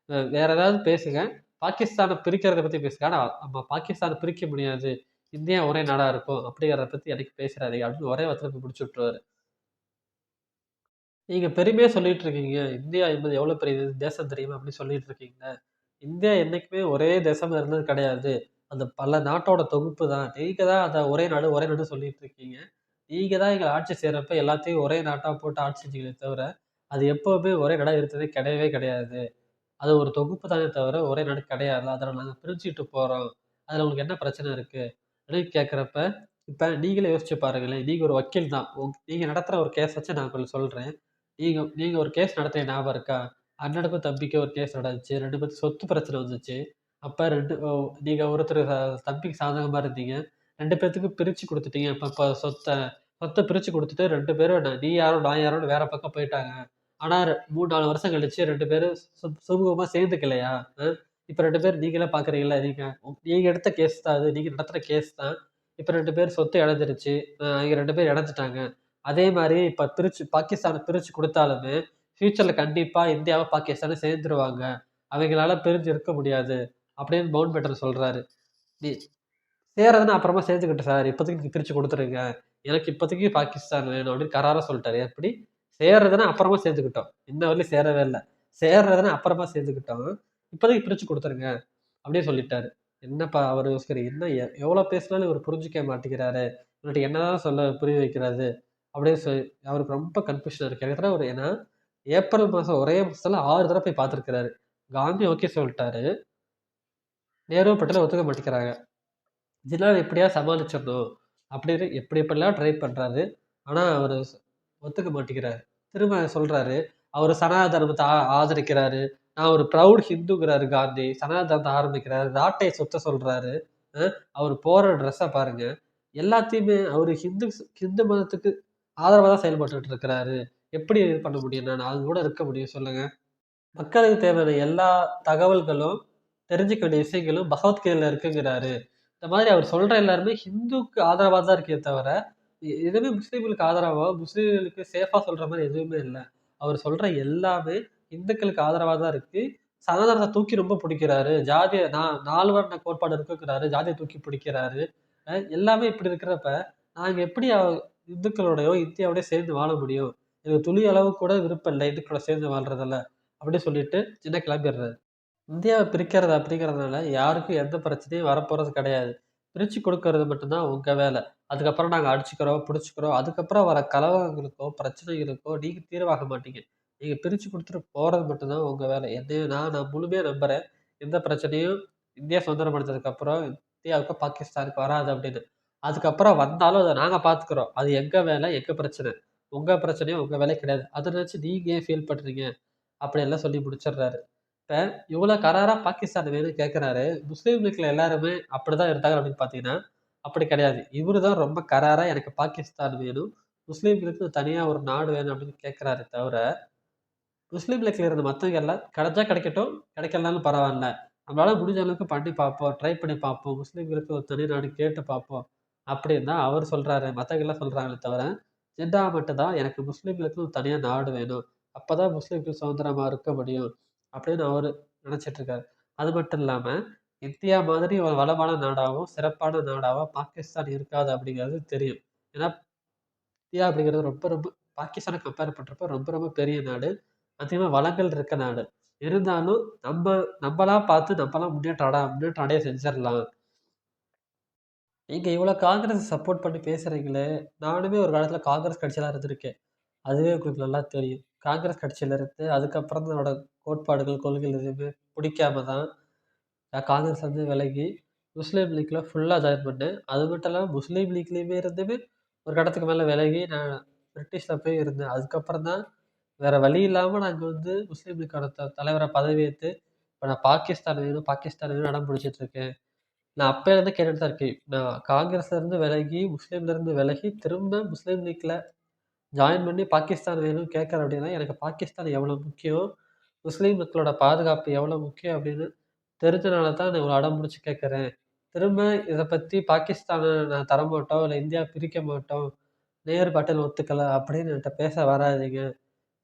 வேற ஏதாவது பேசுங்க. பாகிஸ்தான பிரிக்கிறத பத்தி பேசுங்க. ஆனா, நம்ம பாகிஸ்தான பிரிக்க முடியாது. இந்தியா ஒரே நாடா இருக்கும். அப்படிங்கிறத பத்தி என்னைக்கும் பேசிறாதீங்க. அப்படின்னு ஒரே வார்த்தையில போய் முடிச்சு விட்டுருவாரு. நீங்க பெருமையா சொல்லிட்டு இருக்கீங்க. இந்தியா என்பது எவ்வளவு பெரிய தேசம் தெரியுமா? அப்படின்னு சொல்லிட்டு இருக்கீங்க. இந்தியா என்னைக்குமே ஒரே தேசமா இருந்தது கிடையாது. அந்த பல நாட்டோட தொகுப்பு தான். நீங்க தான் அத ஒரே நாடு, ஒரே நாடுன்னு சொல்லிட்டு இருக்கீங்க. நீங்க தான் எங்கள ஆட்சி செய்றப்ப எல்லாத்தையும் ஒரே நாட்டா போட்டு ஆட்சி செஞ்சீங்களே தவிர, அது எப்பவுமே ஒரே நாடா இருந்ததே கிடையவே கிடையாது. அது ஒரு தொகுப்பு தானே தவிர, ஒரே நாடு கிடையாது. அத நாங்க பிரிச்சுட்டு போறோம். அதுல உங்களுக்கு என்ன பிரச்சனை இருக்கு? அப்படின்னு கேட்கிறப்ப, இப்ப நீங்களே யோசிச்சு பாருங்களேன். நீங்க ஒரு வக்கீல் தான். நீங்க நடத்துற ஒரு கேஸ் வச்சு நான் உங்களுக்கு சொல்றேன். நீங்க நீங்க ஒரு கேஸ் நடத்திய ஞாபகம் இருக்கா? அண்ணனுக்கும் தம்பிக்கும் ஒரு கேஸ் நடந்துச்சு. 2 பேத்துக்கும் சொத்து பிரச்சனை வந்துச்சு. அப்ப 2 நீங்க ஒருத்தர் தம்பிக்கு சாதகமா இருந்தீங்க. 2 பேத்துக்கும் பிரிச்சு குடுத்துட்டீங்க. இப்ப இப்ப சொத்த பிரிச்சு குடுத்துட்டு 2 பேரும் நீ யாரோ, நான் யாரோன்னு வேற பக்கம் போயிட்டாங்க. ஆனா 3, 4 வருஷம் கழிச்சு 2 பேரும் சுமூகமா சேர்ந்துக்கலையா? அ இப்ப 2 பேரும் நீங்களே பார்க்குறீங்கல்ல. நீங்க எடுத்த கேஸ் தான் அது. நீங்க நடத்துன கேஸ் தான். இப்ப 2 பேர் சொத்து இழந்துருச்சு. இங்க 2 பேர் இழந்துட்டாங்க. அதே மாரி இப்ப பாகிஸ்தான பிரிச்சு குடுத்தாலுமே, ஃபியூச்சர்ல கண்டிப்பா இந்தியாவும், பாகிஸ்தானும் சேர்ந்துருவாங்க. அவைங்களால பிரிஞ்சு இருக்க முடியாது. அப்படின்னு மவுண்ட் பேட்டன் சொல்றாரு. நீ சேர்றதுன்னா அப்புறமா சேர்ந்துக்கட்டும் சார். இப்போதைக்கு நீங்க பிரிச்சு குடுத்துருங்க. எனக்கு இப்போதைக்கு பாகிஸ்தான் வேணும் அப்படின்னு கராரா சொல்ட்டாரு. எப்படி? சேர்றதுன்னா அப்புறமா சேர்ந்துக்கிட்டோம். இன்ன வரையிலும் சேரவே இல்ல. சேர்றதுன்னா அப்புறமா சேர்ந்துக்கிட்டோம். இப்போதைக்கு பிரிச்சு குடுத்துருங்க. அப்படியே சொல்லிட்டாரு. என்னப்பா அவரு யோசிக்கிறாரு. என்ன எவ்வளோ பேசினாலும் இவரு புரிஞ்சுக்கவே மாட்டேங்கிறாரே! இவர்ட்ட என்னதான் சொல்ல புரிய வைக்கிறது? அப்படியே அவருக்கு ரொம்ப கன்ஃப்யூஷனா இருக்கு. கிட்டத்தட்ட ஏன்னா ஏப்ரல் மாசம் ஒரே மாசத்துல 6 தடவ போய் பார்த்துருக்கிறாரு. காந்தி ஓகே சொல்ட்டாரு. நேரு, பட்டேல் ஒத்துக்க மாட்டேங்கிறாங்க. ஜின்னாவ எப்படியாவது சமாளிச்சிடணும் அப்படின்னு எப்படி எப்படிலாம் ட்ரை பண்றாரு. ஆனா அவரு ஒத்துக்க மாட்டேங்கிறாரு. திரும்ப சொல்றாரு. அவரு சனாதன தர்மத்த ஆதரிக்கிறாரு. நான் ஒரு ப்ரவுட் ஹிந்துங்கிறாரு காந்தி. சனாதன தர்மத்த ஆரம்பிக்கிறாரு. நாட்டை சுத்த சொல்றாரு. அவரு போற ட்ரெஸ்ஸ பாருங்க. எல்லாத்தையுமே அவரு ஹிந்து மதத்துக்கு ஆதரவா தான் செயல்பட்டுட்டு இருக்கிறாரு. எப்படி இது பண்ண முடியும்? நான் அது கூட இருக்க முடியும் சொல்லுங்க. மக்களுக்கு தேவையான எல்லா தகவல்களும், தெரிஞ்சுக்க வேண்டிய விஷயங்களும் பகவத்கீதையில இருக்குங்கிறாரு. இந்த மாதிரி அவர் சொல்ற எல்லாருமே ஹிந்துக்கு ஆதரவா தான் இருக்கே தவிர, எதுவுமே முஸ்லீம்களுக்கு ஆதரவா, முஸ்லீம்களுக்கு சேஃபா சொல்ற மாரி எதுவுமே இல்ல. அவர் சொல்ற எல்லாமே இந்துக்களுக்கு ஆதரவா தான் இருக்கு. சனாதனத்த தூக்கி ரொம்ப பிடிக்கிறாரு. ஜாதிய 4 வர்ண கோட்பாடு இருக்குங்கிறாரு. ஜாதிய தூக்கி பிடிக்கிறாரு. எல்லாமே இப்படி இருக்கிறப்ப, நாங்க எப்படி இந்துக்களோடயோ, இந்தியாவோடயோ சேர்ந்து வாழ முடியும்? எனக்கு துளி அளவு கூட விருப்பம் இல்ல இந்துக்களோட சேர்ந்து வாழ்றதுல. அப்படின்னு சொல்லிட்டு சின்ன கிளம்பிடுறாரு. இந்தியாவ பிரிக்கிறது அப்படிங்கிறதுனால யாருக்கும் எந்த பிரச்சனையும் வரப்போறது கிடையாது. பிரிச்சு குடுக்கறது மட்டும் தான் உங்க வேல. அதுக்கப்புறம் நாங்க அடிச்சுக்கிறோம், புடிச்சுக்கிறோம். அதுக்கப்புறம் வர கலவரங்களுக்கோ, பிரச்சனைகளுக்கோ நீங்க தீர்வாக மாட்டீங்க. நீங்க பிரிச்சு குடுத்துட்டு போறது மட்டும் தான் உங்க வேல. என்னைய நான் முழுமையா நம்புறேன். எந்த பிரச்சனையும் இந்தியா சுதந்திரம் அடைஞ்சதுக்கு அப்புறம் இந்தியாவுக்கும், பாகிஸ்தானுக்கு வராது அப்படின்னு. அதுக்கப்புறம் வந்தாலும் அத நாங்க பார்த்துக்கிறோம். அது எங்க வேல, எங்க பிரச்சனை. உங்க பிரச்சனையும் உங்க வேலை கிடையாது. அத நினைச்சு நீங்க ஏன் ஃபீல் பண்றீங்க? அப்படியெல்லாம் சொல்லி முடிச்சிடுறாரு. இப்ப இவ்வளோ கராரா பாகிஸ்தான் வேணும்னு கேட்கிறாரு. முஸ்லீம் லீக்ல எல்லாருமே அப்படிதான் இருந்தாங்க அப்படின்னு பார்த்தீங்கன்னா, அப்படி கிடையாது. இவரு தான் ரொம்ப கராரா எனக்கு பாகிஸ்தான் வேணும். முஸ்லீம்களுக்கு தனியா ஒரு நாடு வேணும் அப்படின்னு கேட்கிறாரே தவிர, முஸ்லீம் லீக்ல இருந்த மத்தவங்க எல்லாம் கிடைச்சா கிடைக்கட்டும், கிடைக்கலனாலும் பரவால்ல. நம்மளால முடிஞ்ச அளவுக்கு பண்ணி பார்ப்போம். ட்ரை பண்ணி பார்ப்போம். முஸ்லீம்களுக்கு ஒரு தனி நாடு கேட்டு பார்ப்போம். அப்படின்னு தான் அவர் சொல்றாரு. மத்தவங்க எல்லாம் சொல்றாங்களே தவிர, ஜின்னா மட்டும் தான் எனக்கு முஸ்லீம்களுக்கு தனியா நாடு வேணும். அப்பதான் முஸ்லீம்கள் சுதந்திரமா இருக்க முடியும். அப்படின்னு அவரு நினைச்சிட்டு இருக்காரு. அது மட்டும் இல்லாம, இந்தியா மாதிரி ஒரு வளமான நாடாவும், சிறப்பான நாடாவும் பாகிஸ்தான் இருக்காது அப்படிங்கிறது தெரியும். ஏன்னா, இந்தியா அப்படிங்கிறது ரொம்ப ரொம்ப பாகிஸ்தான கம்பேர் பண்றப்ப ரொம்ப ரொம்ப பெரிய நாடு. அதிகமா வளங்கள் இருக்க நாடு. இருந்தாலும் நம்பளா பார்த்து நம்பளா முன்னேற்றம் அடைய செஞ்சிரலாம். நீங்க இவ்வளோ காங்கிரஸ் சப்போர்ட் பண்ணி பேசுறீங்களே, நானுமே ஒரு காலத்துல காங்கிரஸ் கட்சியில இருந்திருக்கேன். அதுவே உங்களுக்கு நல்லா தெரியும். காங்கிரஸ் கட்சியில இருந்து அதுக்கப்புறம் தான் என்னோட கோட்பாடுகள், கொள்கைகள் எதுவுமே பிடிக்காம தான் நான் காங்கிரஸ் வந்து விலகி, முஸ்லீம் லீக்ல ஃபுல்லா ஜாயின் பண்ணேன். அது மட்டும் இல்லாம முஸ்லீம் லீக்லயுமே இருந்துமே ஒரு கட்டத்துக்கு மேல விலகி நான் பிரிட்டிஷ்ல போய் இருந்தேன். அதுக்கப்புறம் தான் வேற வழி இல்லாம நான் இங்க வந்து முஸ்லீம் லீக்கோட தலைவரா பதவியேத்து, இப்ப நான் பாகிஸ்தான் வேணும், பாகிஸ்தான் வேணும்னு அடம் பிடிச்சிட்டு இருக்கேன். நான் அப்பயிலேருந்து கேட்டுட்டு தான் இருக்கேன். நான் காங்கிரஸ்ல இருந்து விலகி, முஸ்லீம்ல இருந்து விலகி, திரும்ப முஸ்லீம் லீக்ல ஜாயின் பண்ணி பாகிஸ்தான் வேணும்னு கேட்குறேன் அப்படின்னா, எனக்கு பாகிஸ்தான் எவ்வளோ முக்கியம், முஸ்லீம் மக்களோட பாதுகாப்பு எவ்வளோ முக்கியம் அப்படின்னு தெரிஞ்சனால தான் நான் இவ்வளோ அடம் பிடிச்சு கேட்குறேன். திரும்ப இத பத்தி பாகிஸ்தான நான் தரமாட்டோம், இல்ல இந்தியா பிரிக்க மாட்டோம். நேரு, பட்டேல் ஒத்துக்கல அப்படின்னு என்ட்ட பேச வராதீங்க.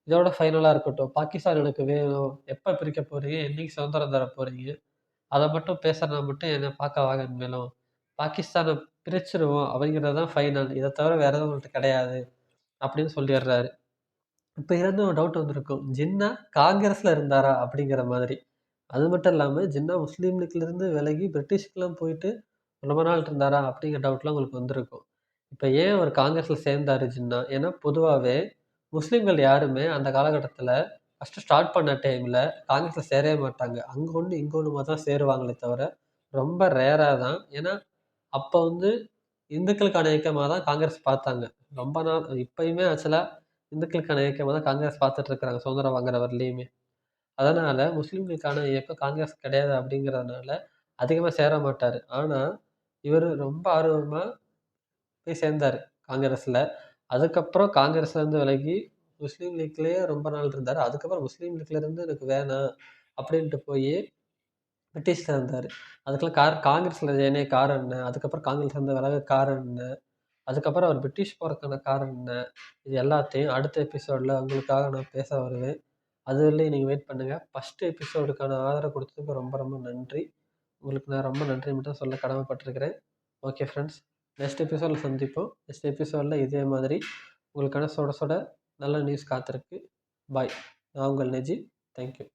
இதோட ஃபைனலா இருக்கட்டும். பாகிஸ்தான் எனக்கு வேணும். எப்ப பிரிக்க போறீங்க? என்னைக்கு சுதந்திரம் தர போறீங்க? அத மட்டும் பேசுறனா மட்டும் என்ன பார்க்க வாங்க இனிமேலும். பாகிஸ்தான பிரிச்சுருவோம் அப்படிங்கிறது தான் ஃபைனல். இத தவிர வேற எதுவும் உங்கள்ட்ட கிடையாது. அப்படின்னு சொல்லிடுறாரு. இப்ப இதுலருந்து ஒரு டவுட் வந்திருக்கும். ஜின்னா காங்கிரஸ்ல இருந்தாரா? அப்படிங்கிற மாதிரி. அது மட்டும் இல்லாம ஜின்னா முஸ்லீம் லீக்ல இருந்து விலகி பிரிட்டிஷ்க்குலாம் போயிட்டு ரொம்ப நாள் இருந்தாரா? அப்படிங்கிற டவுட்லாம் உங்களுக்கு வந்திருக்கும். இப்ப ஏன் அவர் காங்கிரஸ்ல சேர்ந்தாரு ஜின்னா? ஏன்னா பொதுவாவே முஸ்லிம்கள் யாருமே அந்த காலகட்டத்தில ஃபர்ஸ்ட்டு ஸ்டார்ட் பண்ண டைம்ல காங்கிரஸ்ல சேரவே மாட்டாங்க. அங்க ஒண்ணு, இங்க ஒண்ணுமா தான் சேருவாங்களே தவிர, ரொம்ப ரேரா தான். ஏன்னா, அப்ப வந்து இந்துக்களுக்கான இயக்கமா தான் காங்கிரஸ் பார்த்தாங்க. ரொம்ப நாள் இப்பயுமே ஆக்சுவலா இந்துக்களுக்கான இயக்கமா தான் காங்கிரஸ் பார்த்துட்டு இருக்காங்க. சுதந்திரம் வாங்குற வரலயுமே. அதனால முஸ்லிம்களுக்கான இயக்கம் காங்கிரஸ் கிடையாது அப்படிங்கிறதுனால, அதிகமா சேர மாட்டாரு. ஆனா, இவரு ரொம்ப ஆர்வமா போய் சேர்ந்தாரு காங்கிரஸ்ல. அதுக்கப்புறம் காங்கிரஸ்லேருந்து விலகி, முஸ்லீம் லீக்லயே ரொம்ப நாள் இருந்தாரு. அதுக்கப்புறம் முஸ்லீம் லீக்ல இருந்து எனக்கு வேணாம் அப்படின்ட்டு போயி பிரிட்டிஷ்ல இருந்தாரு. அதுக்கெல்லாம் காங்கிரஸ்ல இணைய காரணம் என்ன? அதுக்கப்புறம் காங்கிரஸ்லேருந்து விலக காரணம் என்ன? அதுக்கப்புறம் அவர் பிரிட்டிஷ் போறதுக்கான காரணம் என்ன? இது எல்லாத்தையும் அடுத்த எபிசோட்ல உங்களுக்காக நான் பேச வருவேன். அதுவரையிலும் நீங்க வெயிட் பண்ணுங்க. ஃபர்ஸ்ட் எபிசோடுக்கான ஆதரவு குடுத்ததுக்கு ரொம்ப ரொம்ப நன்றி. உங்களுக்கு நான் ரொம்ப நன்றி மட்டும் சொல்ல கடமைப்பட்டிருக்கிறேன். Okay friends. நெக்ஸ்ட் எபிசோட்ல சந்திப்போம். நெக்ஸ்ட் எபிசோட்ல இதே மாதிரி உங்களுக்கான சுட சுட நல்ல நியூஸ் காத்திருக்கு. பாய். நான் உங்கள் நெஜி. Thank you.